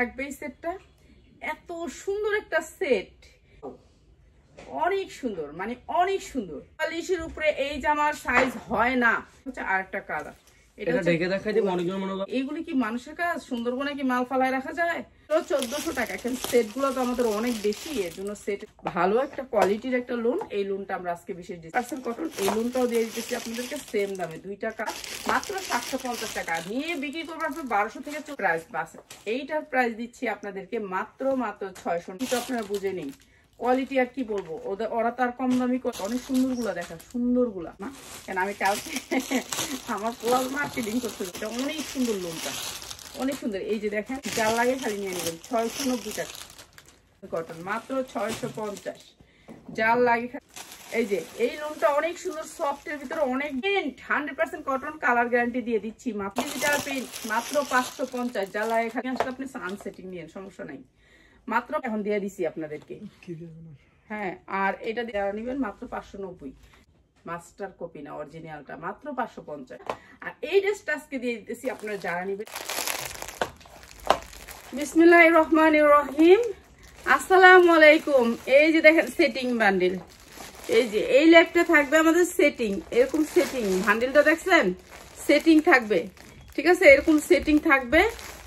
থাকবে এই সেটটা। এত সুন্দর একটা সেট, অনেক সুন্দর, মানে অনেক সুন্দর। 40-এর উপরে এই জামার সাইজ হয় না। হচ্ছে আরেকটা কালার, এটা ঢেকে দেখাই দেব অনেকজন মনে করে এইগুলি কি মানুষের কাজ? সুন্দরবনে কি মাল ফালায় রাখা যায়? তো 1400 টাকা। এখন সেট গুলো তো আমাদের অনেক বেশি, এর জন্য সেট ভালো একটা কোয়ালিটির একটা লোন। এই লোনটা আমরা আজকে বিশেষ 10% কটন এই লোনটাও দিয়ে দিতেছি আপনাদেরকে সেম দামে, 2 টাকা মাত্র 750 টাকা নিয়ে বিক্রি করবো আপনার 1200 থেকে প্রাইস বাস। এইটার প্রাইস দিচ্ছি আপনাদেরকে মাত্র 600। কিন্তু আপনারা বুঝে নিন কোয়ালিটি আর কি বলবো, ওরা তার কম দামি অনেক সুন্দর গুলা দেখা, সুন্দর গুলা না কেন আমি কালকে আমার পোলাল মার্কেটিং করতে, এটা অনেক সুন্দর লোনটা, অনেক সুন্দর। এই যে দেখেন, যার লাগে খালি নিয়ে নেবেন 690 টাকা কটন, মাত্র 650। যার লাগে এই যে এই লোনটা অনেক সুন্দর, সফট এর ভিতরে অনেক প্রিন্ট, 100% কটন, কালার গ্যারান্টি দিয়ে দিচ্ছি। মাত্র ডিজিটাল প্রিন্ট মাত্র 550। যার লাগে খালি আসলে আপনি সানসেটিং নিয়েন, সমস্যা নাই, মাত্র এখন দিয়ে দিছি আপনাদেরকে। হ্যাঁ, আর এটা দেওয়া নেবেন মাত্র 590, মাস্টার কপি না অরিজিনালটা, মাত্র 550। আর এই ড্রেসটা আজকে দিয়ে দিতেছি আপনারা যারা নেবেন। বিসমিল্লাহির রহমানির রহিম, আসসালামু আলাইকুম। এই যে দেখেন সেটিং বান্ডিল, এই যে এই লেফটে থাকবে আমাদের সেটিং, এরকম সেটিং বান্ডিলটা দেখছেন, সেটিং থাকবে, ঠিক আছে, এরকম সেটিং থাকবে।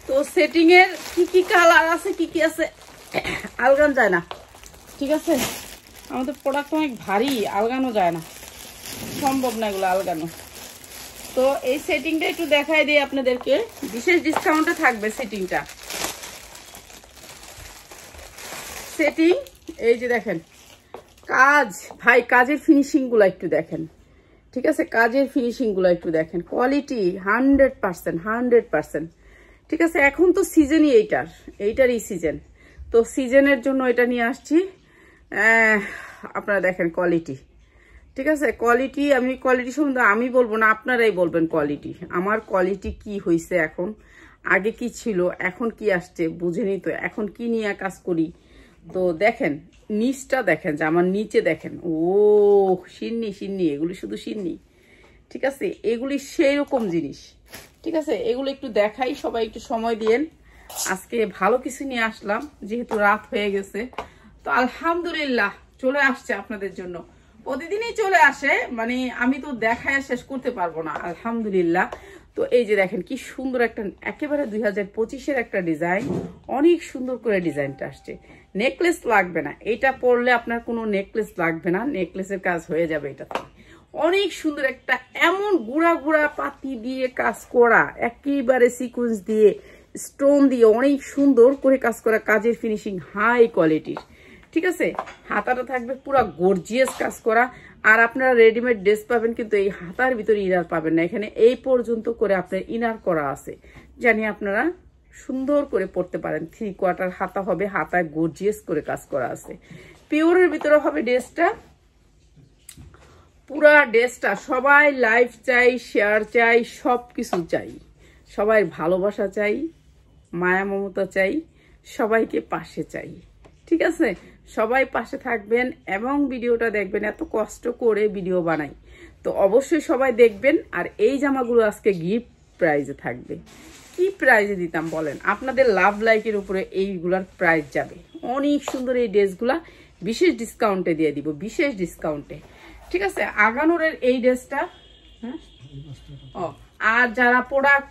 তো সেটিং এর কি কি কালার আছে, কি কি আছে আলগান যায় না, ঠিক আছে, আমাদের প্রোডাক্ট অনেক ভারী, আলগানো যায় না, সম্ভব না এগুলো আলগানো। তো এই সেটিংটা একটু দেখাই দিই আপনাদেরকে, বিশেষ ডিসকাউন্টে থাকবে সেটিংটা। সেটিং এই যে দেখেন কাজ, ভাই কাজের ফিনিশিং গুলো একটু দেখেন, ঠিক আছে, কাজের ফিনিশিং গুলো একটু দেখেন, কোয়ালিটি 100%, ঠিক আছে। এখন তো সিজনই এইটারই সিজন, তো সিজনের জন্য এটা নিয়ে আসছি। আপনারা দেখেন কোয়ালিটি, ঠিক আছে, কোয়ালিটি আমি কোয়ালিটি সম্বন্ধে আমি বলবো না, আপনারাই বলবেন কোয়ালিটি। আমার কোয়ালিটি কি হয়েছে এখন, আগে কি ছিল, এখন কি আসছে বুঝেনি তো, এখন কি নিয়ে কাজ করি। তো দেখেন নিচটা দেখেন, যে আমার নিচে দেখেন, ও সিন্নি, এগুলি শুধু সিন্নি, ঠিক আছে, এগুলি সেই রকম জিনিস, ঠিক আছে। এগুলো একটু দেখাই, সবাই একটু সময় দিয়েন। আজকে ভালো কিছু নিয়ে আসলাম, যেহেতু রাত হয়ে গেছে, তো আলহামদুলিল্লাহ চলে আসছে আপনাদের জন্য, প্রতিদিনই চলে আসে, মানে আমি তো দেখায় শেষ করতে পারবো না, আলহামদুলিল্লাহ। তো এই যে দেখেন কি সুন্দর একটা, একেবারে 2025-এর একটা ডিজাইন, অনেক সুন্দর করে ডিজাইনটা আসছে। নেকলেস লাগবে না, এটা পরলে আপনার কোনো নেকলেস লাগবে না, নেকলেসের কাজ হয়ে যাবে এটাতে। অনেক সুন্দর একটা, এমন গুড়া গুড়া পাতি দিয়ে কাজ করা, একেবারে সিকোয়েন্স দিয়ে স্টোন দিয়ে অনেক সুন্দর করে কাজ করা, কাজের ফিনিশিং হাই কোয়ালিটির, ঠিক আছে। হাতাটা থাকবে পুরো গর্জিয়াস কাজ করা। আর আপনারা রেডিমেড ড্রেস পাবেন, কিন্তু এই হাতার ভিতরে ইনার পাবেন না, এখানে এই পর্যন্ত করে আপনার ইনার করা আছে, জানি আপনারা সুন্দর করে পরতে পারেন। 3/4 হাতা হবে, হাতায় গর্জিয়াস করে কাজ করা আছে, পিওরের ভিতরে হবে ড্রেসটা, পুরা ড্রেসটা। সবাই লাইফ চাই, শেয়ার চাই, সব কিছু চাই, সবাই ভালোবাসা চাই, মায়া মমতা চাই, সবাইকে পাশে চাই, ঠিক আছে। সবাই পাশে থাকবেন এবং ভিডিওটা দেখবেন, এত কষ্ট করে ভিডিও বানাই, তো অবশ্যই সবাই দেখবেন। আর এই জামাগুলো আজকে গিফট প্রাইজে থাকবে। কি প্রাইজে দিতাম বলেন, আপনাদের লাভ লাইকের উপরে এইগুলার প্রাইস যাবে। অনেক সুন্দর এই ড্রেসগুলা বিশেষ ডিসকাউন্টে দিয়ে দিব, বিশেষ ডিসকাউন্টে, ঠিক আছে। আগানোরের এই ড্রেসটা, হ্যাঁ, ও আর যারা প্রোডাক্ট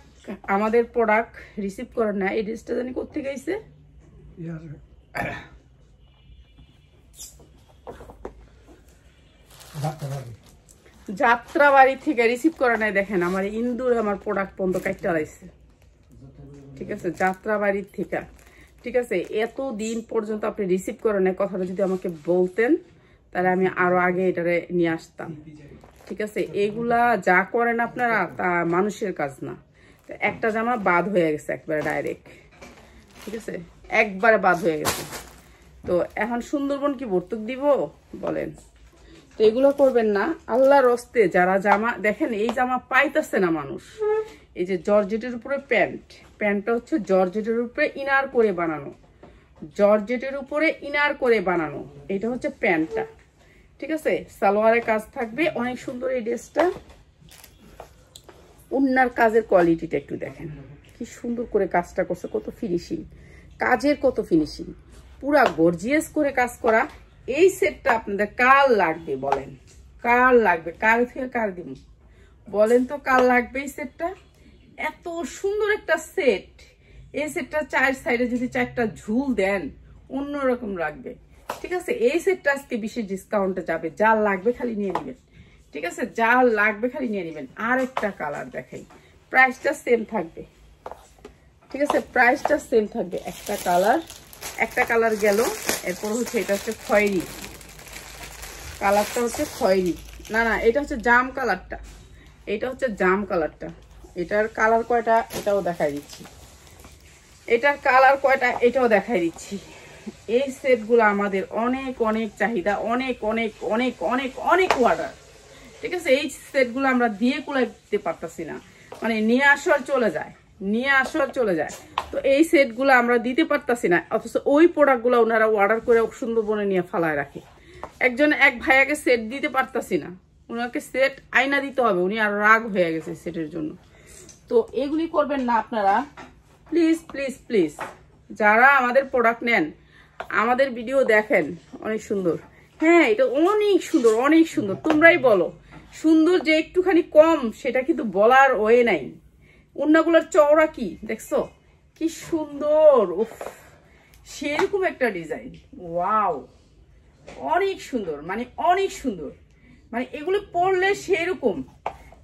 আমাদের প্রোডাক্ট রিসিভ করেন না, এই ড্রেসটা জানি কোথেকে আইছে, যাত্রাবাড়ি থেকে রিসিভ করে নাই। দেখেন আমার ইন্দুরে আমার প্রোডাক্ট পর্যন্ত কাটতে লাইছে, ঠিক আছে, যাত্রাবাড়ির থেকে, ঠিক আছে। এত দিন পর্যন্ত আপনি রিসিভ করেন নাই, কথাটা যদি আমাকে বলতেন তাহলে আমি আরো আগে এটারে নিয়ে আসতাম, ঠিক আছে। এগুলা যা করেন আপনারা তা মানুষের কাজ না। একটা জামা বাদ হয়ে গেছে একবারে ডাইরেক্ট, ঠিক আছে, একবারে বাদ হয়ে গেছে। তো এখন সুন্দরবন কি ভর্তুক দিব বলেন, তো এগুলো করবেন না আল্লাহর হস্তে। যারা জামা দেখেন, এই জামা পাইতেছে না মানুষ, এই যে জর্জেটের উপরে প্যান্টটা হচ্ছে জর্জেটের উপরে ইনার করে বানানো, জর্জেটের উপরে ইনার করে বানানো, এটা হচ্ছে প্যান্টটা, ঠিক আছে। সালোয়ারের কাজ থাকবে, অনেক সুন্দর এই ড্রেসটা। ওন্নার কাজের কোয়ালিটিটা একটু দেখেন, কি সুন্দর করে কাজটা করছে, কত ফিনিশিং, কাজের কত ফিনিশিং, পুরা গর্জিয়াস করে কাজ করা। এই সেটটা আপনাদের কার লাগবে বলেন, কার লাগবে, কার থেকে কার দিব বলেন তো, কার লাগবে এই সেটটা? এত সুন্দর একটা সেট, এই সেটটা চার সাইডে যদি 4টা ঝুল দেন অন্যরকম লাগবে। ঠিক আছে, এই সেটটা আজকে বিশেষ ডিসকাউন্টে যাবে, যার লাগবে খালি নিয়ে নেবেন। ঠিক আছে, যার লাগবে খালি নিয়ে নেবেন। আর একটা কালার দেখাই, প্রাইসটা সেম থাকবে। ঠিক আছে, প্রাইসটা সেম থাকবে। একটা কালার গেল, এরপর হচ্ছে এটা হচ্ছে খয়েরি কালারটা, হচ্ছে খয়েরি না না এটা হচ্ছে জাম কালারটা, এটা হচ্ছে জাম কালারটা। এটার কালার কয়টা এটাও দেখাই দিচ্ছি, এটার কালার কয়টা এটাও দেখাই দিচ্ছি। এই সেটগুলো আমাদের অনেক অনেক চাহিদা, অনেক অনেক অনেক অনেক অনেক অর্ডার। ঠিক আছে, এই সেটগুলো আমরা দিয়ে কুলাইতে পারতাছি না, মানে নিয়ে আসার চলে যায়। তো এই সেটগুলো আমরা দিতে পারতাছি না, অথচ ওই প্রোডাক্টগুলো ওনারা অর্ডার করে সুন্দরবনে নিয়ে ফালায় রাখে। এক ভাইয়াকে সেট দিতে পারতাছি না, ওনাকে সেট আয়না দিতে হবে, উনি আর রাগ হয়ে গেছে সেটের জন্য। তো এগুলি করবেন না আপনারা, প্লিজ প্লিজ প্লিজ। যারা আমাদের প্রোডাক্ট নেন, আমাদের ভিডিও দেখেন, অনেক সুন্দর। হ্যাঁ, এটা অনেক সুন্দর, অনেক সুন্দর। তোমরাই বলো সুন্দর যে একটুখানি কম, সেটা কিন্তু বলার ওয়ে নাই। ওড়নাগুলোর চওড়া কি দেখছো, কি সুন্দর, উফ সেরকম একটা ডিজাইন, ওয়াও অনেক সুন্দর, মানে অনেক সুন্দর, মানে এগুলো পরলে সেরকম।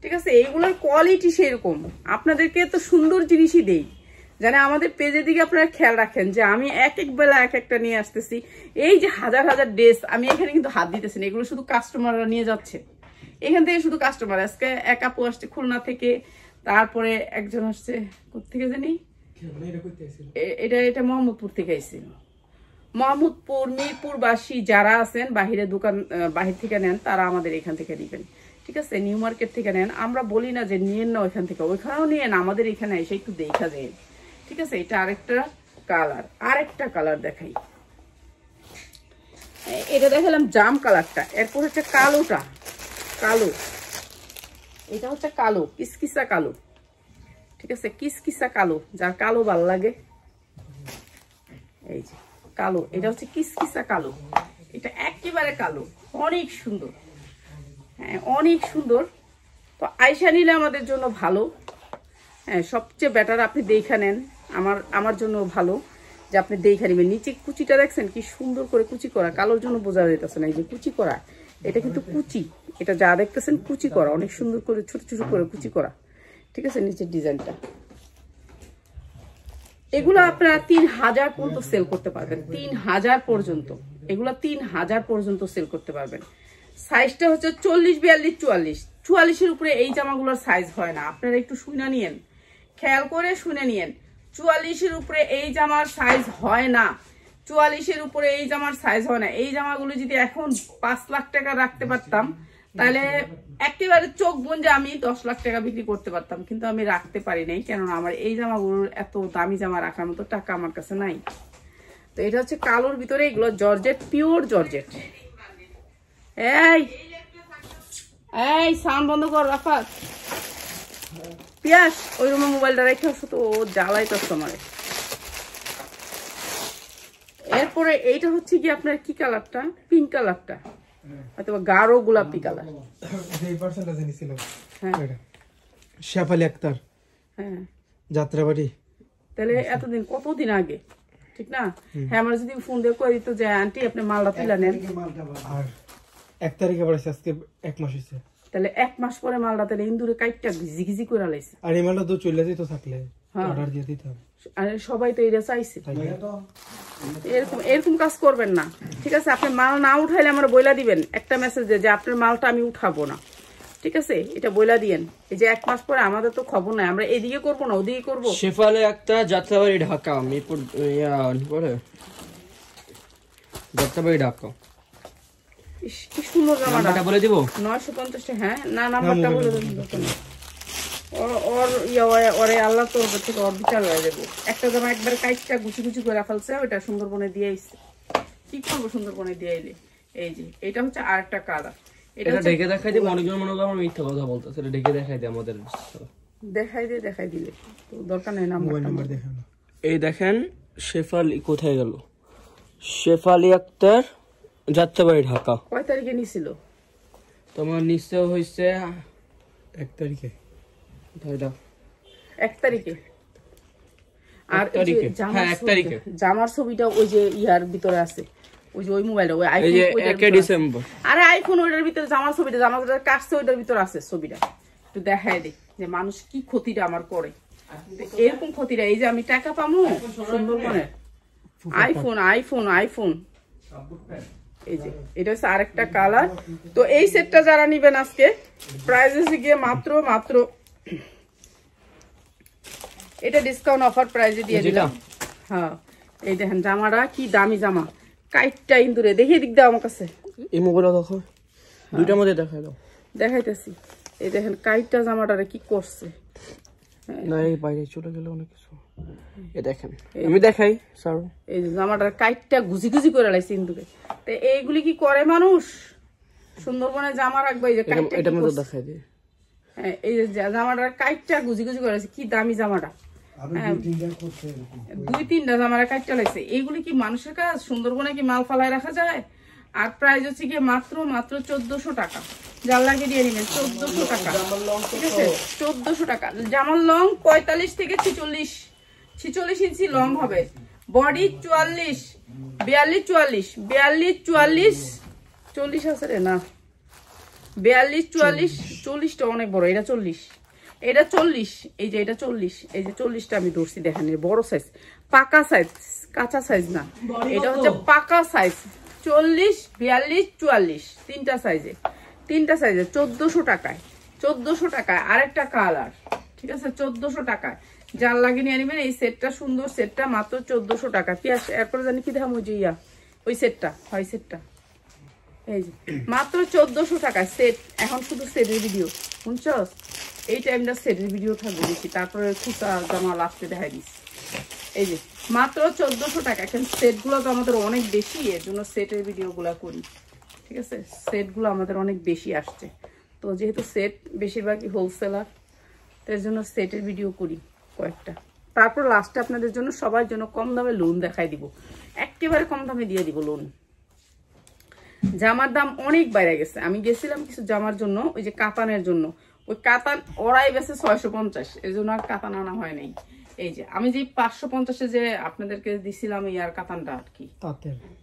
ঠিক আছে, এগুলোর কোয়ালিটি সেরকম। আপনাদেরকে তো সুন্দর জিনিসই দেই, জানে আমাদের পেজের দিকে আপনারা খেয়াল রাখেন যে আমি এক এক বেলা এক একটা নিয়ে আসতেছি। এই যে হাজার হাজার ড্রেস, আমি এখানে কিন্তু হাত দিতেছি না, এগুলো শুধু কাস্টমাররা নিয়ে যাচ্ছে এখান থেকে, শুধু কাস্টমার। আজকে এক আপু আসছে খুলনা থেকে, তারপরে একজন আসছে কোথেকে জানি, এটা মোহাম্মদপুর থেকে আসছিল। মোহাম্মদপুর, মিরপুরবাসী যারা আছেন, বাহির থেকে নেন, তারা আমাদের এখান থেকে নিবেন। ঠিক আছে, নিউ মার্কেট থেকে নেন, আমরা বলি না যে নিয়েন না ওইখান থেকে, ওইখানেও নিয়েন, আমাদের এখানে এসে একটু দেখা যায়। ঠিক আছে, এটা আরেকটা কালার দেখাই। এটা দেখালাম জাম কালারটা, এরপর হচ্ছে কালো, এটা হচ্ছে কালো, কিসকিসা কালো। ঠিক আছে, কিসকিসা কালো, যার কালো ভালো লাগে, এই যে কালো, এটা হচ্ছে কিসকিসা কালো, এটা একেবারে কালো, অনেক সুন্দর। হ্যাঁ, অনেক সুন্দর। তো আয়সা নিলে আমাদের জন্য ভালো। হ্যাঁ, সবচেয়ে বেটার আপনি দেখা নেন, আমার জন্য ভালো যে আপনি দেখা নেবেন। নিচে কুচিটা দেখছেন কি সুন্দর করে কুচি করা, কালোর জন্য বোঝা যাইতেছে না, এই যে কুচি করা, এটা কিন্তু কুচি, এটা যা দেখতেছেন কুচি করা, অনেক সুন্দর করে ছোট ছোট করে কুচি করা। ঠিক আছে, নিচের ডিজাইনটা, এগুলো আপনারা 3000 পর্যন্ত সেল করতে পারবেন, 3000 পর্যন্ত, এগুলো 3000 পর্যন্ত সেল করতে পারবেন। সাইজটা হচ্ছে 40, 42, 44, 44-এর উপরে এই জামাগুলোর সাইজ হয় না। আপনারা একটু শুনে নিয়েন, খেয়াল করে শুনে নিয়েন, 44-এর উপরে এই জামার সাইজ হয় না, 44-এর উপরে এই জামার সাইজ হয় না। এই জামাগুলো যদি এখন 5 লাখ টাকা রাখতে পারতাম, তাহলে একেবারে চোখ বুঝে আমি 10 লাখ টাকা বিক্রি করতে পারতাম, কিন্তু আমি রাখতে পারি নাই, কেননা আমার এই জামাগুলোর এত দামি জামা রাখার মতো টাকা আমার কাছে নাই। তো এটা হচ্ছে কালোর ভিতরে, এগুলো জর্জেট, পিওর জর্জেট। এই সাউন্ড বন্ধ কর রাফাত, পিয়াস ওই রুমে মোবাইলটা রেখে আসো তো, ও জ্বালাইতেছে আমারে। এরপরে এইটা হচ্ছে কি আপনার কি কালারটা, পিঙ্ক কালারটা, অথবা গাঢ় গোলাপি কালার। শেফালি আক্তার, হ্যাঁ, যাত্রাবাড়ি। তাহলে এতদিন, কতদিন আগে, ঠিক না? হ্যাঁ, আমরা যদি ফোন দিয়ে কই দিত যে আন্টি আপনি মালটা তুলে নেন, আর 1 তারিখে পড়েছে, আজকে 1 মাস হয়েছে, তাহলে 1 মাস পরে মালটা তাহলে ইন্দুরে কাইটটা ঘিজি ঘিজি করে লাইছে। আর এই মালটা তো চলে যেত, থাকলে অর্ডার দিয়ে দিতাম। আর সবাই তো এটা চাইছে, এরকম কাজ করবেন না। ঠিক আছে, আপনি মাল না উঠাইলে আমরা বইলা দিবেন একটা মেসেজ যে আপনার মালটা আমি উঠাবো না। ঠিক আছে, এটা বইলা দিয়েন। এই যে 1 মাস পরে আমাদের তো খবর নাই, আমরা এদিকে করবো না ওদিকে করবো। শেফালি আক্তার, যাত্রাবাড়ি, ঢাকা, মিরপুর, যাত্রাবাড়ি, ঢাকা। কি সুন্দর জামাটা, বলে দিব 950। হ্যাঁ, না নাম্বারটা বলে দেবেন, ওরে আল্লাহ তোর থেকে ওর বিচার হয়ে যাবো। একটা জামা একবার কাইটটা গুছি গুছি করে ফেলছে, ওইটা সুন্দরবনে দিয়ে আইছে, কি করবো সুন্দরবনে দিয়ে আইলে। এই যে এটা হচ্ছে আরেকটা কালার, এটা ঢেকে দেখাই দিব। অনেকজন মনে করো আমরা মিথ্যা কথা বলতেছে, এটা ঢেকে দেখাই দিই আমাদের, দেখাই দিলে তো দরকার নেই নাম্বার দেখেন। এই দেখেন শেফালি কোথায় গেল? শেফালি আক্তার, যাত্রাবাড়ি, ঢাকা। কয় তারিখে নিছিল? তোমার নিচে হয়েছে 1 তারিখে। 1 তারিখে। আর এক তারিখে। হ্যাঁ, 1 তারিখে। জামার ছবিটা ওই যে ইয়ার ভিতরে আছে, ওই যে ওই মোবাইলটা, ওই আইফোন, 1 ডিসেম্বর। আরে আইফোন ওইটার ভিতরে জামার ছবিটা, জামার কাটছে ওইটার ভিতরে আছে ছবিটা। একটু দেখায় দিই যে মানুষ কি ক্ষতিটা আমার করে। এরকম ক্ষতিটা, এই যে আমি টাকা পামু সুন্দরবনের আইফোন আইফোন আইফোন, এই যে এটা হচ্ছে আরেকটা কালার। তো এই সেটটা যারা নিবেন আজকে প্রাইস হচ্ছে গিয়ে মাত্র এটা ডিসকাউন্ট অফার প্রাইসে দিয়ে দিলাম। হ্যাঁ, এই দেখেন জামাটা কি দামি জামা, কাইটটা ইন্দুরে দেখিয়ে দিক দাও আমার কাছে। এই মোবাইল দেখো, দুইটার মধ্যে দেখাই দাও। দেখাইতেছি, এই দেখেন কাইটটা জামাটারে কি করছে। না, এই বাইরে চলে গেল অনেক কিছু। এই দেখেন, আমি দেখাই স্যার, এই যে জামাটার কাইটটা গুজি গুজি করে লাইছে ইন্দুরে। তো এইগুলি কি করে মানুষ? সুন্দরবনে জামা রাখবে, এই যে কাইটটা এটার মধ্যে দেখাই দিই। হ্যাঁ, এই যে জামাটার কাইটটা গুজি গুজি করে লাইছে, কি দামি জামাটা। 2-3টা জামার কাইটটা লাইছে। এইগুলি কি মানুষের কাজ? সুন্দরবনে কি মাল ফালায় রাখা যায়? আর প্রাইস হচ্ছে গিয়ে মাত্র 1400 টাকা। যার লাগে দিয়ে নিবেন 1400 টাকা, ঠিক আছে? 1400 টাকা। জামার লং 45 থেকে 46 ইঞ্চি লং হবে। বডি 44, 42, 44, 42, 40 আছে রে না, 42, 44, 40টা অনেক বড়। এটা 40, এটা 40, এই যে এটা 40, এই যে 40টা আমি ধরছি, দেখেন বড় সাইজ, পাকা সাইজ, কাঁচা সাইজ না, এটা হচ্ছে পাকা সাইজ। 40, 42, 44 তিনটা সাইজে 1400 টাকায়। 1400 টাকায় আরেকটা কালার, ঠিক আছে? 1400 টাকায় যার লাগে নিয়ে নেবেন। এই সেটটা সুন্দর, সেটটা মাত্র 1400 টাকা। কি আসে এরপরে জানি কি দেখাম, ওই যে ওই সেটটা হয়, সেটটা এই যে মাত্র 1400 টাকায় সেট। এখন শুধু সেটের ভিডিও, শুনছস? এই টাইমটা সেটের ভিডিও থাকবে বেশি, তারপরে খুচা জামা লাস্টে দেখাই দিচ্ছি। এই যে মাত্র 1400 টাকা। এখন সেটগুলো তো আমাদের অনেক বেশি, এর জন্য সেটের ভিডিওগুলো করি, ঠিক আছে? সেটগুলো আমাদের অনেক বেশি আসছে, তো যেহেতু সেট বেশিরভাগই হোলসেলার, তো এর জন্য সেটের ভিডিও করি কয়েকটা। তারপর লাস্টে আপনাদের জন্য সবার জন্য কম দামে লোন দেখাই দিব, একেবারে কম দামে দিয়ে দিব লোন। জামার দাম অনেক বাইরে গেছে। আমি গেছিলাম কিছু জামার জন্য, ওই যে কাতানের জন্য, ওই কাতান ওরাই গেছে 650, এর জন্য আর কাতান আনা হয় নাই। এই যে আমি যে 550-এ যে আপনাদেরকে দিছিলাম ইয়ার কাতানটা, আর কি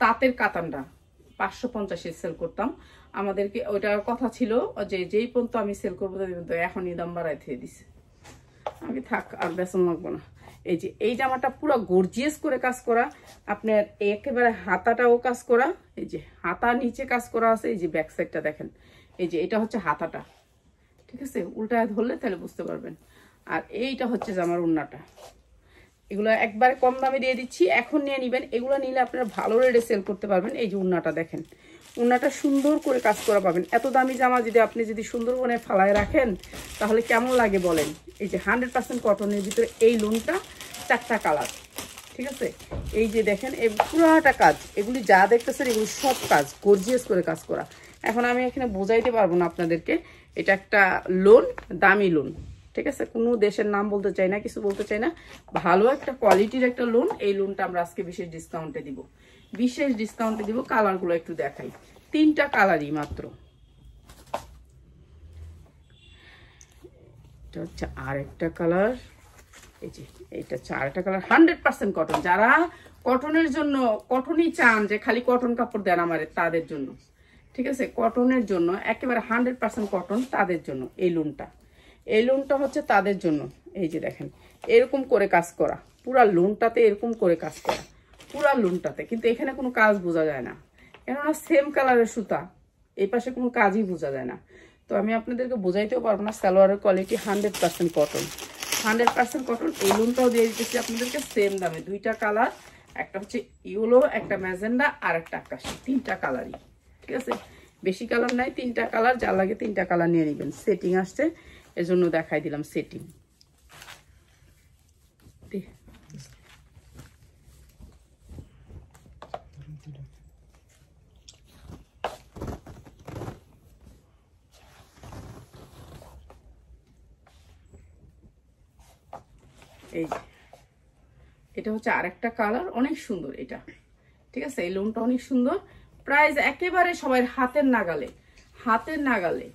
তাঁতের কাতানটা 550-এ সেল করতাম। আমাদেরকে ওইটার কথা ছিল যে যেই পর্যন্ত আমি সেল করবো, তো এখনই দাম বাড়াই দিয়ে দিছে। আমি থাক আর বেতন লাগবো না। এই যে এই জামাটা পুরো গর্জিয়াস করে কাজ করা, আপনার একেবারে হাতাটাও কাজ করা, এই যে হাতা নিচে কাজ করা আছে। এই যে ব্যাক সাইডটা দেখেন, এই যে এটা হচ্ছে হাতাটা, ঠিক আছে? উল্টায় ধরলে তাহলে বুঝতে পারবেন। আর এইটা হচ্ছে জামার ওড়নাটা। এগুলো একবার কম দামে দিয়ে দিচ্ছি, এখন নিয়ে নিবেন। এগুলো নিলে আপনারা ভালো রেটে সেল করতে পারবেন। এই যে ওড়নাটা দেখেন, ওড়নাটা সুন্দর করে কাজ করা পাবেন। এত দামি জামা যদি আপনি সুন্দরবনে ফালায় রাখেন তাহলে কেমন লাগে বলেন? এই যে 100% কটনের ভিতরে এই লোনটা, 4টা কালার, ঠিক আছে? এই যে দেখেন এই পুরাটা কাজ, এগুলি যা দেখতেছেন এগুলি সব কাজ গর্জিয়াস করে কাজ করা। এখন আমি এখানে বোঝাইতে পারবো না আপনাদেরকে, এটা একটা লোন, দামি লোন, ঠিক আছে? কোনো দেশের নাম বলতে চাই না, কিছু বলতে চাই না, ভালো একটা কোয়ালিটির একটা লোন। এই লোনটা আমরা আজকে বিশেষ ডিসকাউন্টে দিব, বিশেষ ডিসকাউন্টে দিব। কালারগুলো একটু দেখাই, 3টা কালারই মাত্র। এটা হচ্ছে আরেকটা কালার, এই যে এটা হচ্ছে আরেকটা কালার। 100% কটন, যারা কটনের জন্য কটনই চান, যে খালি কটন কাপড় দেন আমারে, তাদের জন্য, ঠিক আছে? কটনের জন্য একেবারে 100% কটন, তাদের জন্য এই লোনটা। এই লোনটা হচ্ছে তাদের জন্য। এই যে দেখেন এরকম করে কাজ করা, পুরা লোনটাতে এরকম করে কাজ করা, পুরা লোনটাতে। কিন্তু এখানে কোনো কাজ বোঝা যায় না, কেননা সেম কালারের সুতা, এই পাশে কোনো কাজই বোঝা যায় না। তো আমি আপনাদেরকে বোঝাইতেও পারবো না। সালোয়ারের কোয়ালিটি 100% কটন, 100% কটন। এই লোনটাও দিয়ে দিতেছি আপনাদেরকে সেম দামে। 2টা কালার, একটা হচ্ছে ইয়েলো, একটা ম্যাজেন্ডা, আর একটা আকাশি, 3টা কালারই, ঠিক আছে? বেশি কালার নাই, 3টা কালার। যা লাগে 3টা কালার নিয়ে নেবেন। সেটিং আসছে এজন্য দেখাই দিলাম সেটিং। এটা হচ্ছে আরেকটা কালার, অনেক সুন্দর এটা। ঠিক আছে, এই লোনটা অনেক সুন্দর, প্রাইস একেবারে সবাই হাতের নাগালে।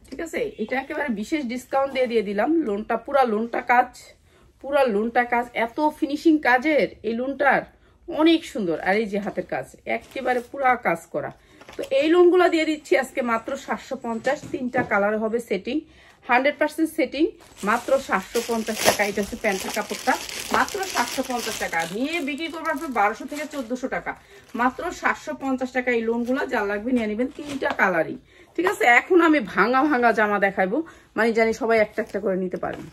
ঠিক আছে, এটা একেবারে বিশেষ ডিসকাউন্ট দিয়ে দিলাম। লোনটা পুরা লোনটা কাজ, এত ফিনিশিং কাজের এই লোনটার, অনেক সুন্দর। আর এই যে হাতের কাজ একেবারে পুরা কাজ করা। তো এই লোনগুলো দিয়ে দিচ্ছি আজকে মাত্র 750, 3টা কালার হবে সেটিং, 100% সেটিং, মাত্র 750 টাকা। এটা হচ্ছে প্যান্টের কাপড়টা, মাত্র 750 টাকা নিয়ে বিক্রি করবেন আপনার 1200 থেকে 1400 টাকা, মাত্র 750 টাকা। এই লোনগুলো যা লাগবে নিয়ে নেবেন, 3টা কালারই। ঠিক আছে, এখন আমি ভাঙা জামা দেখাইবো, মানে জানি সবাই একটা একটা করে নিতে পারেন।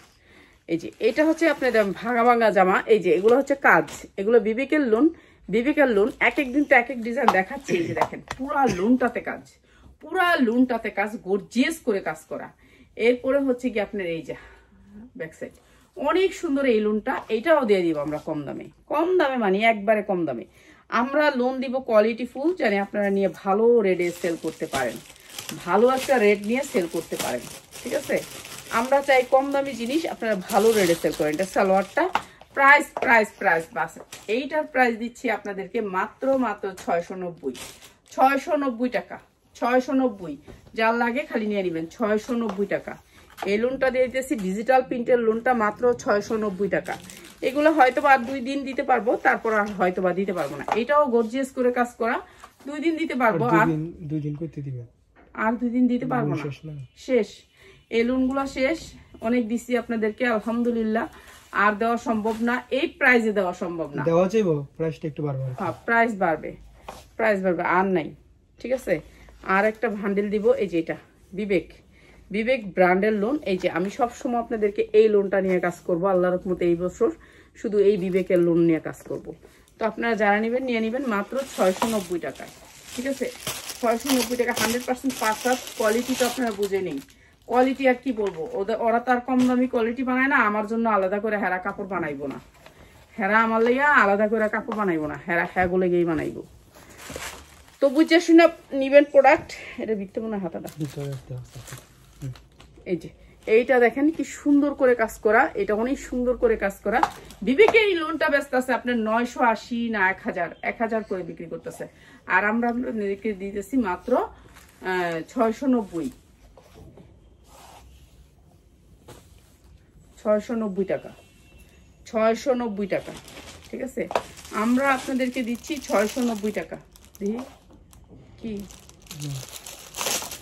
এই যে এটা হচ্ছে আপনাদের ভাঙা জামা, এই যে এগুলো হচ্ছে কাজ, এগুলো বিবেকের লোন। এক দিন তো এক ডিজাইন দেখাচ্ছে। এই যে দেখেন পুরা লোনটাতে কাজ, গর্জিয়াস করে কাজ করা। এরপরে হচ্ছে কি আপনার এই যে ব্যাক সাইড, অনেক সুন্দর এই লোনটা, এটাও দিয়ে দিব আমরা কম দামে মানে একবারে কম দামে। আমরা লোন দিব কোয়ালিটি ফুল, জানি আপনারা নিয়ে ভালো রেটে সেল করতে পারেন, ভালো একটা রেট নিয়ে সেল করতে পারেন। ঠিক আছে, আমরা চাই কম দামি জিনিস আপনারা ভালো রেটে সেল করেন। এটা সালোয়ারটা, প্রাইস বাস। এইটার প্রাইস দিচ্ছি আপনাদেরকে মাত্র 690 টাকা। 690, যার লাগে খালি নিয়ে নেবেন, 690 টাকা। এই লোনটা দিয়ে দিতেছি ডিজিটাল প্রিন্টের লোনটা মাত্র 690 টাকা। এগুলো হয়তো বা 2 দিন দিতে পারবো, তারপর আর হয়তো বা দিতে পারবো না। এটাও গর্জিয়াস করে কাজ করা, 2 দিন দিতে পারবো, আর 2 দিন করতে দিবেন, আর 2 দিন দিতে পারবো না, শেষ। এই লোনগুলো শেষ, অনেক দিচ্ছি আপনাদেরকে আলহামদুলিল্লাহ, আর দেওয়া সম্ভব না, এই প্রাইসে দেওয়া সম্ভব না। দেওয়া যাইবো, প্রাইসটা একটু বাড়বে। হ্যাঁ, প্রাইস বাড়বে, আর নাই। ঠিক আছে, আর একটা ভান্ডেল দিব, এই যে এটা বিবেক ব্র্যান্ডের লোন। এই যে আমি সব সময় আপনাদেরকে এই লোনটা নিয়ে কাজ করব, আল্লাহর রহমতে এই বছর শুধু এই বিবেকের লোন নিয়ে কাজ করব। তো আপনারা যারা নেবেন নিয়ে নেবেন মাত্র 690 টাকায়। ঠিক আছে, 690 টাকা, 100% পারফেক্ট কোয়ালিটি। তো আপনারা বুঝে নিন কোয়ালিটি, আর কি বলবো, ওরা তার কম দামি কোয়ালিটি বানায় না। আমার জন্য আলাদা করে হেরা কাপড় বানাইবো না, হেরা আমার লাইয়া আলাদা করে কাপড় বানাইবো না, হেরাগুলো গিয়ে বানাইবো। তো বুঝে শুনে নিবেন প্রোডাক্ট। এটা বিকতে মনে হয় হাতাটা, এই যে এইটা দেখেন কি সুন্দর করে কাজ করা, এটা অনেক সুন্দর করে কাজ করা। বিবেকে এই লোনটা ব্যস্ত আছে আপনার 980 না 1000 করে বিক্রি করতেছে, আর আমরা আপনাদেরকে দিতেছি মাত্র 690 টাকা। 690 টাকা। ঠিক আছে, আমরা আপনাদেরকে দিচ্ছি 690 টাকা। দেখি কি,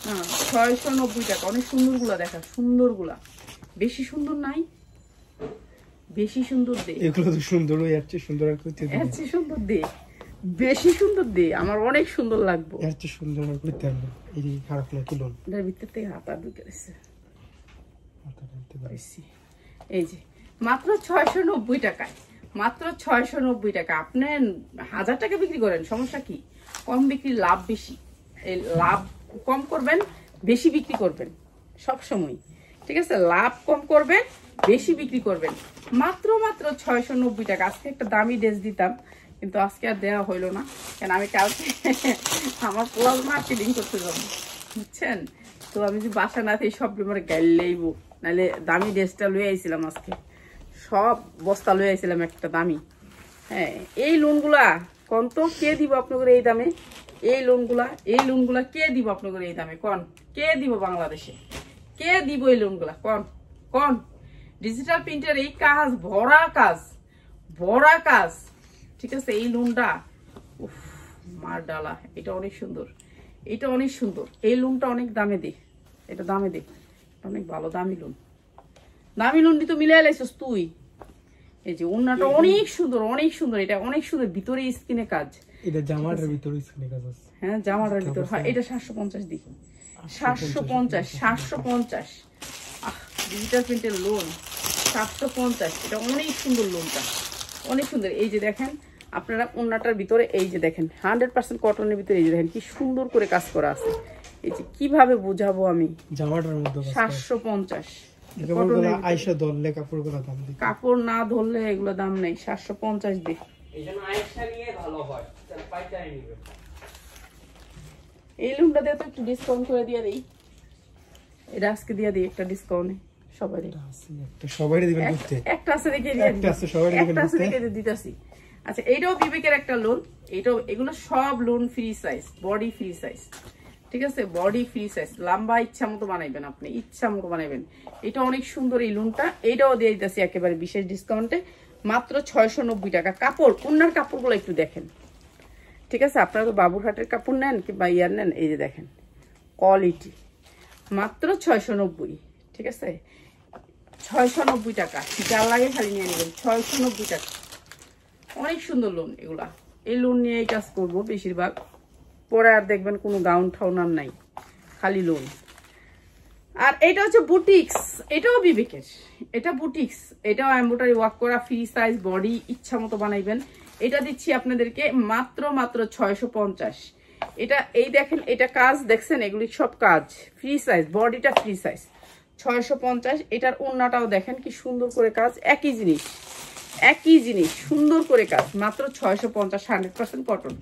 হ্যাঁ 690 টাকা। অনেক সুন্দরগুলা দেখা, সুন্দরগুলা বেশি সুন্দর নাই, বেশি সুন্দর দে, এগুলো তো সুন্দর, এর চেয়ে সুন্দর আর করতে দে, এর চেয়ে সুন্দর দে, বেশি সুন্দর দে, আমার অনেক সুন্দর লাগবে, এর চেয়ে সুন্দর আর করতে হবে। এই খারাপ না কি লোন, এর ভিতর থেকে হাতা ঢুকে গেছে। এই যে মাত্র 690 টাকায়, মাত্র 690 টাকা। আপনি 1000 টাকা বিক্রি করেন, সমস্যা কি? কম বিক্রি, লাভ বেশি। এই লাভ কম করবেন, বেশি বিক্রি করবেন সব সময়। ঠিক আছে, লাভ কম করবেন, বেশি বিক্রি করবেন। মাত্র 690 টাকা। আজকে একটা দামি ড্রেস দিতাম, কিন্তু আজকে আর দেওয়া হইলো না, কেন আমি কালকে আমার পোলাও মার্কেটিং করতে যাবো, বুঝছেন? তো আমি যদি বাসা না থেকে সব আমার গাইল লইব, নাহলে দামি ড্রেসটা লয়ে আইছিলাম, আজকে সব বস্তা লয়ে আইছিলাম একটা দামি। হ্যাঁ, এই লোনগুলা কোন তো কে দিব আপনাদের এই দামে? এই লোনগুলা কে দিব আপনাদের এই দামে? কোন কে দিব? বাংলাদেশে কে দিব এই লোনগুলা? কোন ডিজিটাল প্রিন্টের এই কাজ, ভরা কাজ। ঠিক আছে, এই লোনটা মার ডালা, এটা অনেক সুন্দর, এটা অনেক সুন্দর। এই লোনটা অনেক দামে দে, এটা দামে দে, অনেক ভালো দামি লোন। দামি লোনটি তো মিলাই লাইছস তুই। এই যে ওন্নাটা অনেক সুন্দর, অনেক সুন্দর, এটা অনেক সুন্দর, ভিতরে স্কিনে কাজ, এটা জামাটার ভিতরে স্কিনে কাজ আছে। হ্যাঁ, জামাটার ভিতর। হ্যাঁ, এটা 750 দি, 750। ডিজিটাল প্রিন্টের লোন 750, এটা অনেক সুন্দর লোনটা, অনেক সুন্দর। এই যে দেখেন আপনারা ওন্নাটার ভিতরে, এই যে দেখেন 100% কটনের ভিতরে, এই যে দেখেন কি সুন্দর করে কাজ করা আছে। এই যে কিভাবে বুঝাবো আমি, জামাটার মধ্যে 750। কাপড় না ধরলে এগুলো দাম নেই, 750 দি। এই লোনটা দিয়ে তো একটু ডিসকাউন্ট করে দিয়ে দিই, এটা আজকে দিয়ে দিই একটা ডিসকাউন্টে। সবারই একটা সবারই দিবেন করতে একটা আছে দেখে একটা আছে সবারই দিবেন একটা আছে দেখে দিতাছি আচ্ছা এইটাও বিবেকের একটা লোন এটাও এগুলো সব loan free size body free size ঠিক আছে বডি ফ্রি সাইজ লম্বা ইচ্ছা মতো বানাইবেন আপনি ইচ্ছা মতো বানাইবেন এটা অনেক সুন্দর এই লোনটা এইটাও দিয়ে দিতেছি একেবারে বিশেষ ডিসকাউন্টে মাত্র 690 টাকা কাপড় উন্নার কাপড়গুলো একটু দেখেন ঠিক আছে আপনারা তো বাবুরহাটের কাপড় নেন কিংবা ইয়ার নেন এই যে দেখেন কোয়ালিটি মাত্র 690 ঠিক আছে 690 টাকা যার লাগে খালি নিয়ে নেবেন 690 টাকা অনেক সুন্দর লোন এগুলা এই লোন নিয়ে কাজ করবো বেশিরভাগ পরে আর দেখবেন কোনো গাউন ঠাউন আর নাই খালি লোন আর এটা হচ্ছে বুটিক্স এটাও বিবেকের এটা বুটিক্স এটাও এমব্রয়ডারি ওয়ার্ক করা ফ্রি সাইজ বডি ইচ্ছা মতো বানাইবেন এটা দিচ্ছি আপনাদেরকে মাত্র 650 এটা এই দেখেন এটা কাজ দেখছেন এগুলি সব কাজ ফ্রি সাইজ বডিটা ফ্রি সাইজ 650 এটার ওড়নাটাও দেখেন কি সুন্দর করে কাজ একই জিনিস সুন্দর করে কাজ মাত্র 650 100% কটন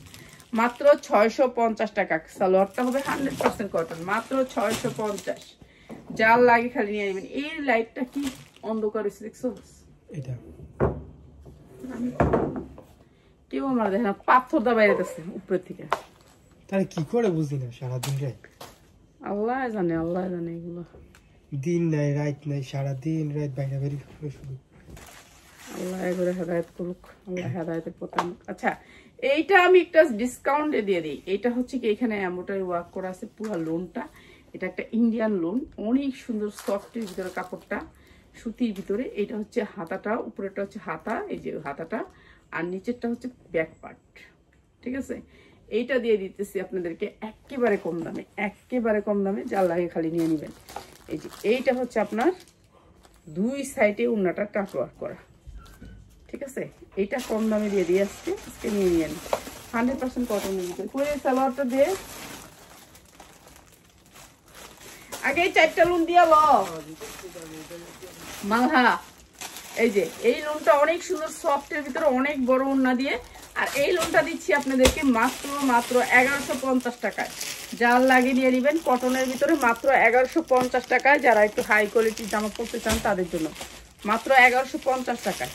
মাত্র 650 টাকা সালোয়ারটা হবে 100% কটন মাত্র 650 যার লাগে খালি নিয়ে নেবেন এই লাইটটা কি অন্ধকার হয়েছে দেখছো এটা কেউ আমার দেখে না পাথর দা বাইরেতেছে উপর থেকে তাহলে কি করে বুঝি না সারাদিন রাত আল্লাহ জানে এগুলো দিন নাই রাত নাই সারাদিন রাত বাইরে বেরি করে শুধু আল্লাহ এগুলো হেদায়েত করুক আল্লাহ হেদায়েতের পথে আচ্ছা এইটা আমি একটা ডিসকাউন্টে দিয়ে দিই এটা হচ্ছে কি এখানে এমব্রয়ডারি ওয়ার্ক করা আছে পুরো লোনটা এটা একটা ইন্ডিয়ান লোন অনেক সুন্দর সফটের ভিতরে কাপড়টা সুতির ভিতরে এটা হচ্ছে হাতাটা উপরেটা হচ্ছে হাতা এই যে হাতাটা আর নিচেরটা হচ্ছে ব্যাক পার্ট ঠিক আছে এইটা দিয়ে দিতেছি আপনাদেরকে একেবারে কম দামে যার লাগে খালি নিয়ে নেবেন এই যে এইটা হচ্ছে আপনার দুই সাইডে ওড়নাটা কাট ওয়ার্ক করা ঠিক আছে এইটা কম দামে দিয়ে দিয়ে আজকে নিয়ে নিন 100% কটনের ভিতরে করে সালোয়ারটা দিয়ে আগে 4টা লোন দিয়া লো মালহা এই যে এই লোনটা অনেক সুন্দর সফটের ভিতরে অনেক বড় ওড়না দিয়ে আর এই লোনটা দিচ্ছি আপনাদেরকে মাত্র 1150 টাকায় যার লাগে নিয়ে নেবেন কটনের ভিতরে মাত্র 1150 টাকায় যারা একটু হাই কোয়ালিটির জামা পরতে চান তাদের জন্য মাত্র 1150 টাকায়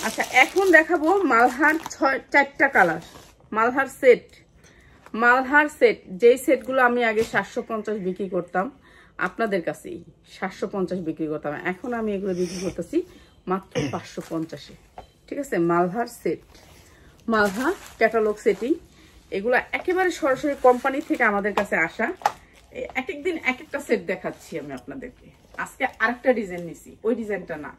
আচ্ছা এখন দেখাবো মালহার 4টা কালার মালহার সেট যেই সেটগুলো আমি আগে 750 বিক্রি করতাম আপনাদের কাছেই 750 বিক্রি করতাম এখন আমি এগুলো বিক্রি করতেছি মাত্র 550 ঠিক আছে মালহার সেট মালহা ক্যাটালগ সেটিং এগুলো একেবারে সরাসরি কোম্পানি থেকে আমাদের কাছে আসা এক এক দিন এক একটা সেট দেখাচ্ছি আমি আপনাদেরকে আজকে আরেকটা ডিজাইন নিছি ওই ডিজাইনটা না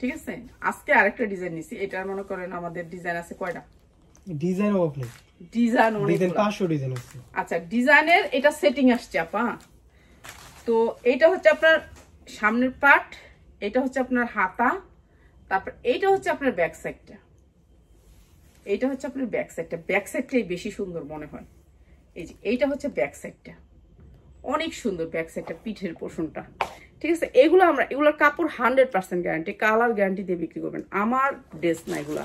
ঠিক আছে আজকে আরেকটা ডিজাইন নিছি এটার মনে করেন আমাদের ডিজাইন আছে কয়টা ডিজাইন অফ নেই ডিজাইন অনেক 500 ডিজাইন আছে আচ্ছা ডিজাইনের এটা সেটিং আসছে আপা তো এটা হচ্ছে আপনার সামনের পার্ট এটা হচ্ছে আপনার হাতা তারপর এইটা হচ্ছে আপনার ব্যাক সাইডটা এইটা হচ্ছে আপনার ব্যাক সাইডটাই বেশি সুন্দর মনে হয় এই যে এইটা হচ্ছে ব্যাক সাইডটা অনেক সুন্দর ব্যাক সাইডটা পিঠের পোর্শনটা ঠিক আছে এগুলোর কাপড় 100% গ্যারান্টি কালার গ্যারান্টি দিয়ে বিক্রি করবেন আমার ড্রেস না এগুলা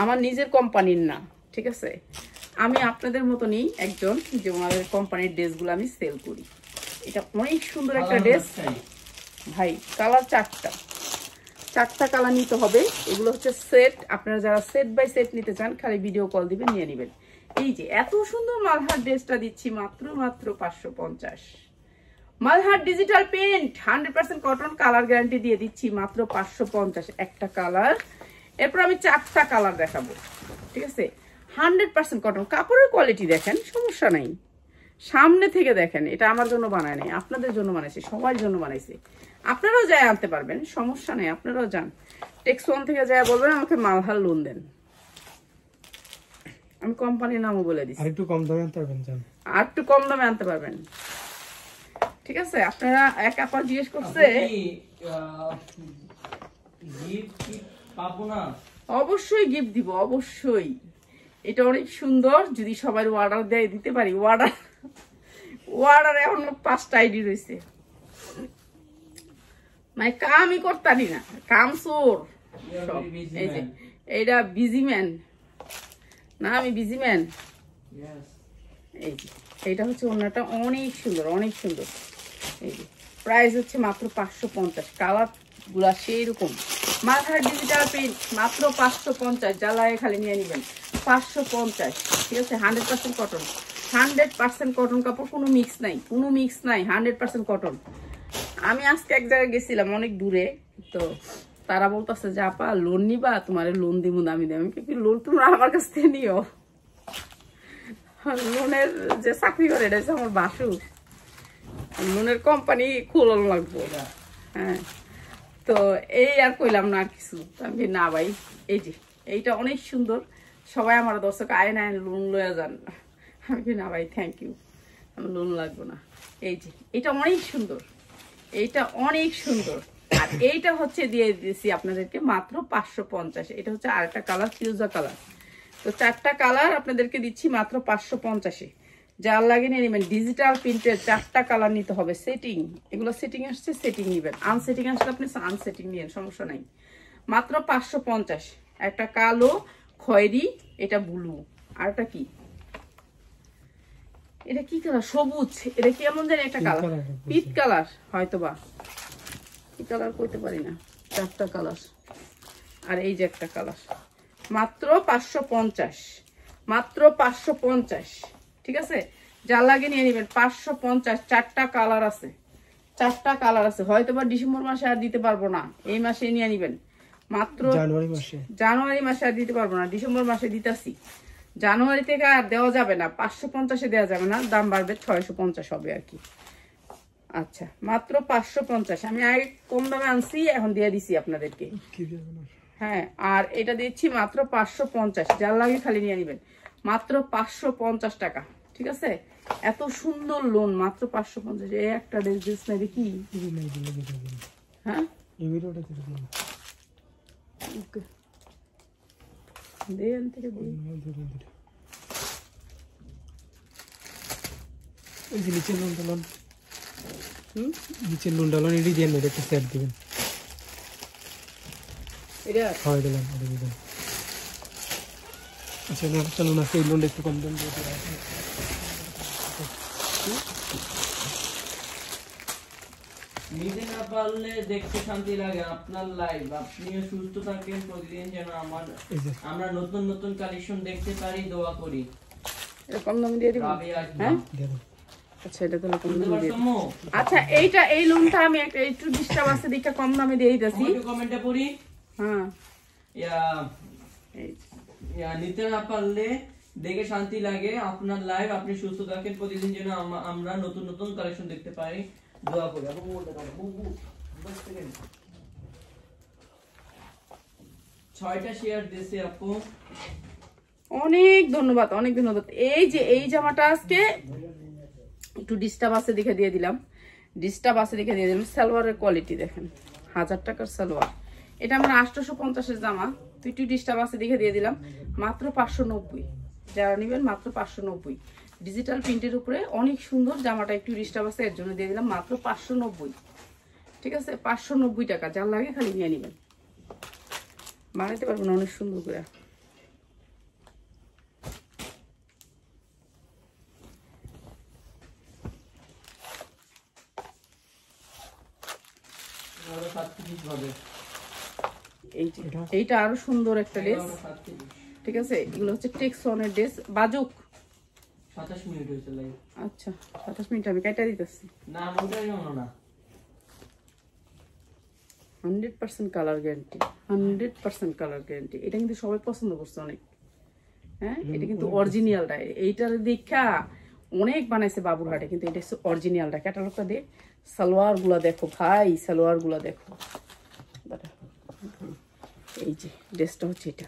আমার নিজের কোম্পানির না ঠিক আছে আমি আপনাদের মতনই একজন যে ওনাদের কোম্পানির ড্রেসগুলো আমি সেল করি এটা অনেক সুন্দর একটা ড্রেস ভাই কালার 4টা কালার নিতে হবে এগুলো হচ্ছে সেট আপনারা যারা সেট বাই সেট নিতে চান খালি ভিডিও কল দিবেন নিয়ে নেবেন এই যে এত সুন্দর মালহার ড্রেসটা দিচ্ছি মাত্র 550 Malhar digital print 100% cotton colour guarantee দিয়ে দিচ্ছি মাত্র 550 একটা কালার এরপর আমি 4টা কালার দেখাবো ঠিক আছে 100% কটন কাপড়ের কোয়ালিটি দেখেন সমস্যা নাই সামনে থেকে দেখেন এটা আমার জন্য বানায় নাই আপনাদের জন্য বানাইছি সবার জন্য বানাইছি আপনারাও যায় আনতে পারবেন সমস্যা নেই আপনারাও যান টেক্সওয়ান থেকে যায় বলবেন আমাকে মালহার লোন দেন আমি কোম্পানির নামও বলে দিচ্ছি আর একটু কম দামে আনতে পারবেন জান আর একটু কম দামে আনতে পারবেন ঠিক আছে আপনারা এক আপা জিজ্ঞেস করছে অবশ্যই গিফট দিব অবশ্যই এটা অনেক সুন্দর যদি সবাই অর্ডার দেয় দিতে পারি অর্ডার এখন 5টা আইডি রয়েছে মানে কামই করতারি না কাম চোর এই যে এইটা বিজি ম্যান না আমি বিজি ম্যান এই যে এইটা হচ্ছে ওনাটা অনেক সুন্দর এই যে প্রাইস হচ্ছে মাত্র 550। কালার গুলা সেই রকম, মাথার ডিজিটাল প্রিন্ট মাত্র 550। জ্বালায় খালি নিয়ে নেবেন 550, ঠিক আছে। 100% কটন, 100% কটন কাপড়, কোনো মিক্স নাই, কোনো মিক্স নাই, 100% কটন। আমি আজকে এক জায়গায় গেছিলাম অনেক দূরে, তো তারা বলতেছে যে আপা লোন নিবা, তোমার লোন দিব দামি দামি। আমি কি লোন তোমরা আমার কাছ থেকে নিও? লোনের যে চাকরি করে এটা হচ্ছে আমার বাসু, লোনের কোম্পানি খোলানো লাগবো। হ্যাঁ, তো এই আর কইলাম না আর কিছু। আমি না ভাই, এই যে এইটা অনেক সুন্দর, সবাই আমার দর্শক আয় না লোন লয়ে যান। আমি না ভাই থ্যাংক ইউ, আমার লোন লাগবে না। এই যে এটা অনেক সুন্দর, এইটা অনেক সুন্দর। আর এইটা হচ্ছে দিয়ে দিয়েছি আপনাদেরকে মাত্র 550। এটা হচ্ছে আরেকটা কালার, ফিউজা কালার। তো 4টা কালার আপনাদেরকে দিচ্ছি মাত্র 550। যার লাগে নিয়ে নেবেন। ডিজিটাল প্রিন্টের 4টা কালার নিতে হবে। সেটিং, এগুলো সেটিং আসছে, সেটিং নেবেন। আনসেটিং আসলে আপনি আনসেটিং নিয়েন, সমস্যা নাই। মাত্র 550। একটা কালো, খয়েরি, এটা ব্লু, আর এটা কি, এটা কি কালার, সবুজ। এটা কেমন জানি একটা কালার, পিট কালার হয়তোবা, কি কালার কইতে পারি না। 4টা কালার, আর এই যে একটা কালার। মাত্র 550, মাত্র 550, ঠিক আছে। যা লাগে নিয়ে নেবেন 550। 4টা কালার আছে, 4টা কালার আছে। হয়তোবা ডিসেম্বর মাসে আর দিতে পারবো না, এই মাসে নিয়ে নেবেন। মাত্র জানুয়ারি মাসে আর দিতে পারবো না, ডিসেম্বর মাসে দিতেছি। জানুয়ারি থেকে আর দেওয়া যাবে না, 550-এ দেওয়া যাবে না, দাম বাড়বে, 650 হবে আর কি। আচ্ছা, মাত্র 550। আমি আগে কম দামে আনছি, এখন দিয়ে দিছি আপনাদেরকে। হ্যাঁ, আর এটা দিচ্ছি মাত্র 550। যার লাগে খালি নিয়ে নেবেন, মাত্র 550 টাকা, ঠিক আছে। এত সুন্দর লোন, মাত্র 550। এই একটা ড্রেস নাই দেখি। হ্যাঁ, দেন থেকে দিন। এই যে নিচে লোন ডালন, নিচে লোন ডালন এডি দিয়ে একটা সেট দিবেন। এটা হয় দিলাম, এটা দিবেন। আচ্ছা না, চলো না, সেই লোনটা একটু কম দেন। নিতে না পারলে দেখতে শান্তি লাগে আপনার লাইভ। আপনিও সুস্থ থাকেন, প্রতিদিন যেন আমরা নতুন নতুন কালেকশন দেখতে পারি, দোয়া করি। এরকম দাম দিয়ে দিবেন? হ্যাঁ, আচ্ছা, এটা তাহলে কম দামে দিয়ে দিন। আচ্ছা, এইটা এই লোনটা আমি একটা একটু ডিস্টার্ব আছে দেখে কম দামে দিয়ে দিতেছি। কমেন্টে পড়ি। হ্যাঁ, নিতে না পারলে দেখে শান্তি লাগে আপনার লাইভ। আপনি সুস্থ থাকেন, প্রতিদিন যেন আমরা নতুন নতুন কালেকশন দেখতে পারি, দোয়া করি। 6টা শেয়ার দিয়েছে আপু, অনেক ধন্যবাদ, অনেক ধন্যবাদ। এই যে এই জামাটা আজকে একটু ডিস্টার্ব আছে দেখে দিয়ে দিলাম, ডিস্টার্ব আছে দেখে দিয়ে দিলাম। সালোয়ারের কোয়ালিটি দেখেন, 1000 টাকার সালোয়ার। এটা আমরা 850-এর জামা, একটু ডিস্টার্ব আছে দেখে দিয়ে দিলাম মাত্র 590। যারা নেবেন মাত্র 590। ডিজিটাল প্রিন্টের উপরে অনেক সুন্দর জামাটা, একটু ডিস্টার্ব আছে এর জন্য দিয়ে দিলাম মাত্র 590, ঠিক আছে। 590 টাকা, যার লাগে খালি নিয়ে নেবেন। বানাইতে পারবেন অনেক সুন্দর করে। এইটা আরো সুন্দর একটা ড্রেস, ঠিক আছে। এগুলো হচ্ছে টেক্সনের ড্রেস, বাজুক। 27 মিনিট হয়েছে লাইভ। আচ্ছা, 27 মিনিট আমি কাটা দিতেছি। না, মোটাই না, 100% কালার গ্যারান্টি, 100% কালার গ্যারান্টি। এটা কিন্তু সবাই পছন্দ করছে অনেক। হ্যাঁ, এটা কিন্তু অরিজিনালটা। এইটার দেখা অনেক বানাইছে বাবুরহাটে, কিন্তু এটা হচ্ছে অরিজিনালটা। ক্যাটালগটা দেখ, সালোয়ার গুলা দেখো ভাই, সালোয়ার গুলা দেখো। এই যে ড্রেসটা হচ্ছে এটা,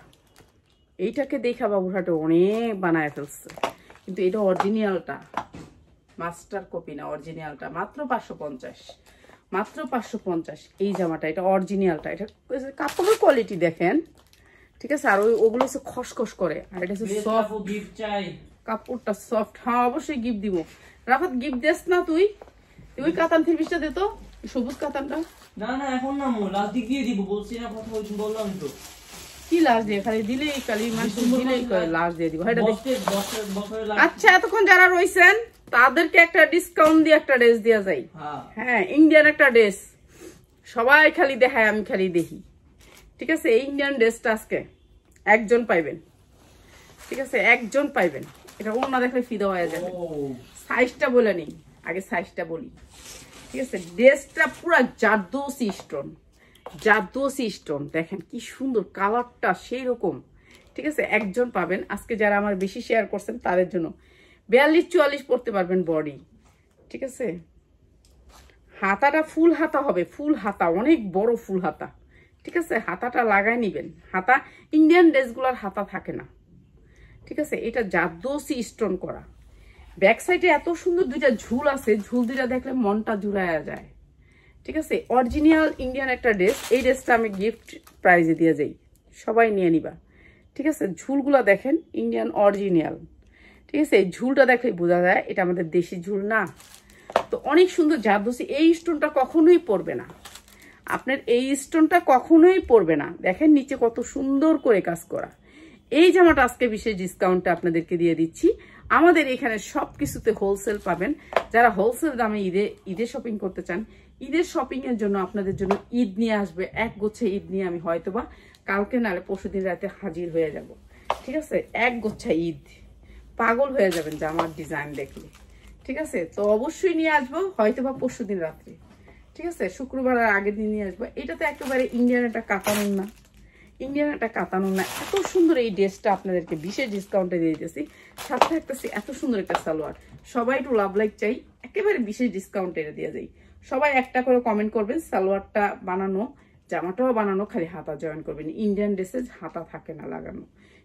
এইটাকে দেখা বাবুরহাটে অনেক বানায় ফেলছে, কিন্তু এটা অরিজিনালটা, মাস্টার কপি না, অরিজিনালটা। মাত্র 550, মাত্র 550 এই জামাটা। এটা অরিজিনালটা। এটা কাপড়ের কোয়ালিটি দেখেন, ঠিক আছে। আর ওগুলো হচ্ছে খসখস করে, আর এটা হচ্ছে সফট। গিফট চাই, কাপড়টা সফট। হ্যাঁ, অবশ্যই গিফট দিব। রাফাত গিফট দেস না তুই? তুই কাতান থ্রিপিসটা দে তো, সবুজ কাতানটা। না না, এখন না মো, লাস্ট দিক দিয়ে দিব, বলছি না কথা, বললাম তো। কি লাশ দিয়ে খালি দিলেই খালি মানুষ দিলেই লাশ দিয়ে দিব। আচ্ছা এতক্ষণ যারা রয়েছেন তাদেরকে একটা ডিসকাউন্ট দিয়ে একটা ড্রেস দেওয়া যায়। হ্যাঁ ইন্ডিয়ান একটা ড্রেস সবাই খালি দেখায়, আমি খালি দেখি। ঠিক আছে, এই ইন্ডিয়ান ড্রেসটা আজকে একজন পাইবেন। ঠিক আছে, একজন পাইবেন। এটা অন্য দেখলে ফিদা হয়ে যাবে। সাইজটা বলে নেই, আগে সাইজটা বলি। ঠিক আছে, ড্রেসটা পুরা জারদৌসি স্টোন, জারদৌসি স্টোন। দেখেন কি সুন্দর কালারটা, সেই রকম। ঠিক আছে, একজন পাবেন আজকে। যারা আমার বেশি শেয়ার করছেন তাদের জন্য 42-44 পড়তে পারবেন বডি। ঠিক আছে, হাতাটা ফুল হাতা হবে, ফুল হাতা, অনেক বড় ফুল হাতা। ঠিক আছে, হাতাটা লাগাই নিবেন। হাতা ইন্ডিয়ান ড্রেসগুলোর হাতা থাকে না। ঠিক আছে, এটা জারদৌসি স্টোন করা। ব্যাক সাইডে এত সুন্দর দুইটা ঝুল আছে, ঝুল দুইটা দেখলে মনটা জুড়ায়া যায়। ঠিক আছে, অরিজিনাল ইন্ডিয়ান একটা ড্রেস। এই ড্রেসটা আমি গিফট প্রাইজে দিয়ে যাই, সবাই নিয়ে নিবা। ঠিক আছে, ঝুলগুলা দেখেন ইন্ডিয়ান অরিজিনাল। ঠিক আছে, এই ঝুলটা দেখলে বোঝা যায় এটা আমাদের দেশি ঝুল না। তো অনেক সুন্দর জারদৌসি। এই স্টোনটা কখনোই পড়বে না আপনার, এই স্টোনটা কখনোই পড়বে না। দেখেন নিচে কত সুন্দর করে কাজ করা। এই জামাটা আজকে বিশেষ ডিসকাউন্টে আপনাদেরকে দিয়ে দিচ্ছি। আমাদের এখানে সবকিছুতে হোলসেল পাবেন। যারা হোলসেল দামে ঈদে শপিং করতে চান, ঈদের শপিং এর জন্য আপনাদের জন্য ঈদ নিয়ে আসবে, এক গোছে ঈদ নিয়ে আমি হয়তোবা কালকে নালে পরশুদিন রাতে হাজির হয়ে যাব। ঠিক আছে, এক গোছা ঈদ, পাগল হয়ে যাবেন জামার ডিজাইন দেখলে। ঠিক আছে, তো অবশ্যই নিয়ে আসবো হয়তোবা পরশুদিন রাত্রে। ঠিক আছে, শুক্রবার আর আগের দিন নিয়ে আসবো। এটা তো একেবারে ইন্ডিয়ান একটা কাতানুন না, ইন্ডিয়ান একটা কাতানুন না। এত সুন্দর এই ড্রেসটা আপনাদেরকে বিশেষ ডিসকাউন্টে দিয়ে দিতেছি। সাথে থাকতেছি এত সুন্দর একটা সালোয়ার। সবাই একটু লাভ লাইক চাই, একেবারে বিশেষ ডিসকাউন্টে এটা দিয়ে যাই। সবাই একটা করে কমেন্ট করবেন, সালোয়ারটা বানানো, জামাটাও বানানো, খালি হাতা জয়েন করবেন। ইন্ডিয়ান ড্রেসে হাতা থাকে না লাগানো।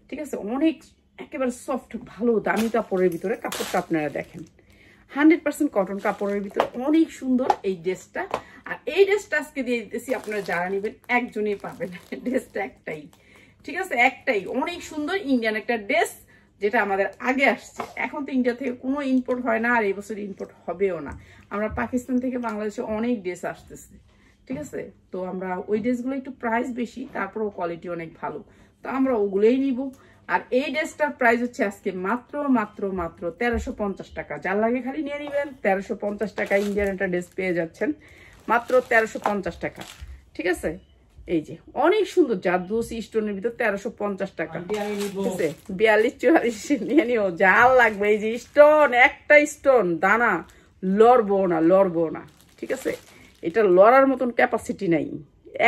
ঠিক আছে, অনেক একেবারে সফট, ভালো দামি কাপড়ের ভিতরে। কাপড়টা আপনারা দেখেন 100% কটন কাপড়ের ভিতরে, অনেক সুন্দর এই ড্রেসটা। আর এই ড্রেসটা আজকে দিয়ে দিতেছি, আপনারা যারা নেবেন একজনই পাবেন। ড্রেসটা একটাই। ঠিক আছে, একটাই, অনেক সুন্দর ইন্ডিয়ান একটা ড্রেস, যেটা আমাদের আগে আসছে। এখন তো ইন্ডিয়া থেকে কোনো ইম্পোর্ট হয় না, আর এই বছর ইম্পোর্ট হবেও না। আমরা পাকিস্তান থেকে বাংলাদেশে অনেক ড্রেস আসতেছে। ঠিক আছে, তো আমরা ওই ড্রেসগুলো একটু প্রাইস বেশি, তারপরেও কোয়ালিটি অনেক ভালো, তো আমরা ওগুলোই নিব। আর এই ড্রেসটার প্রাইস হচ্ছে আজকে মাত্র 1350 টাকা। যার লাগে খালি নিয়ে নিবেন। 1350 টাকা ইন্ডিয়ান একটা ড্রেস পেয়ে যাচ্ছেন, মাত্র 1350 টাকা। ঠিক আছে, এই যে অনেক সুন্দর জারদৌসি স্টোনের ভিতর 1350 টাকা। ঠিক আছে, 42-44 নিয়ে নিও, যা লাগবে। এই যে স্টোন, একটা স্টোন দানা লড়বো না, লড়বো না। ঠিক আছে, এটা লড়ার মতন ক্যাপাসিটি নাই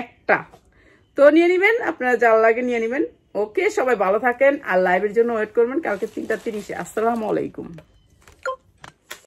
একটা। তো নিয়ে নিবেন, আপনারা যার লাগে নিয়ে নিবেন। ওকে, সবাই ভালো থাকেন আর লাইভের জন্য ওয়েট করবেন কালকে 3টা 30-এ। আসসালামু আলাইকুম।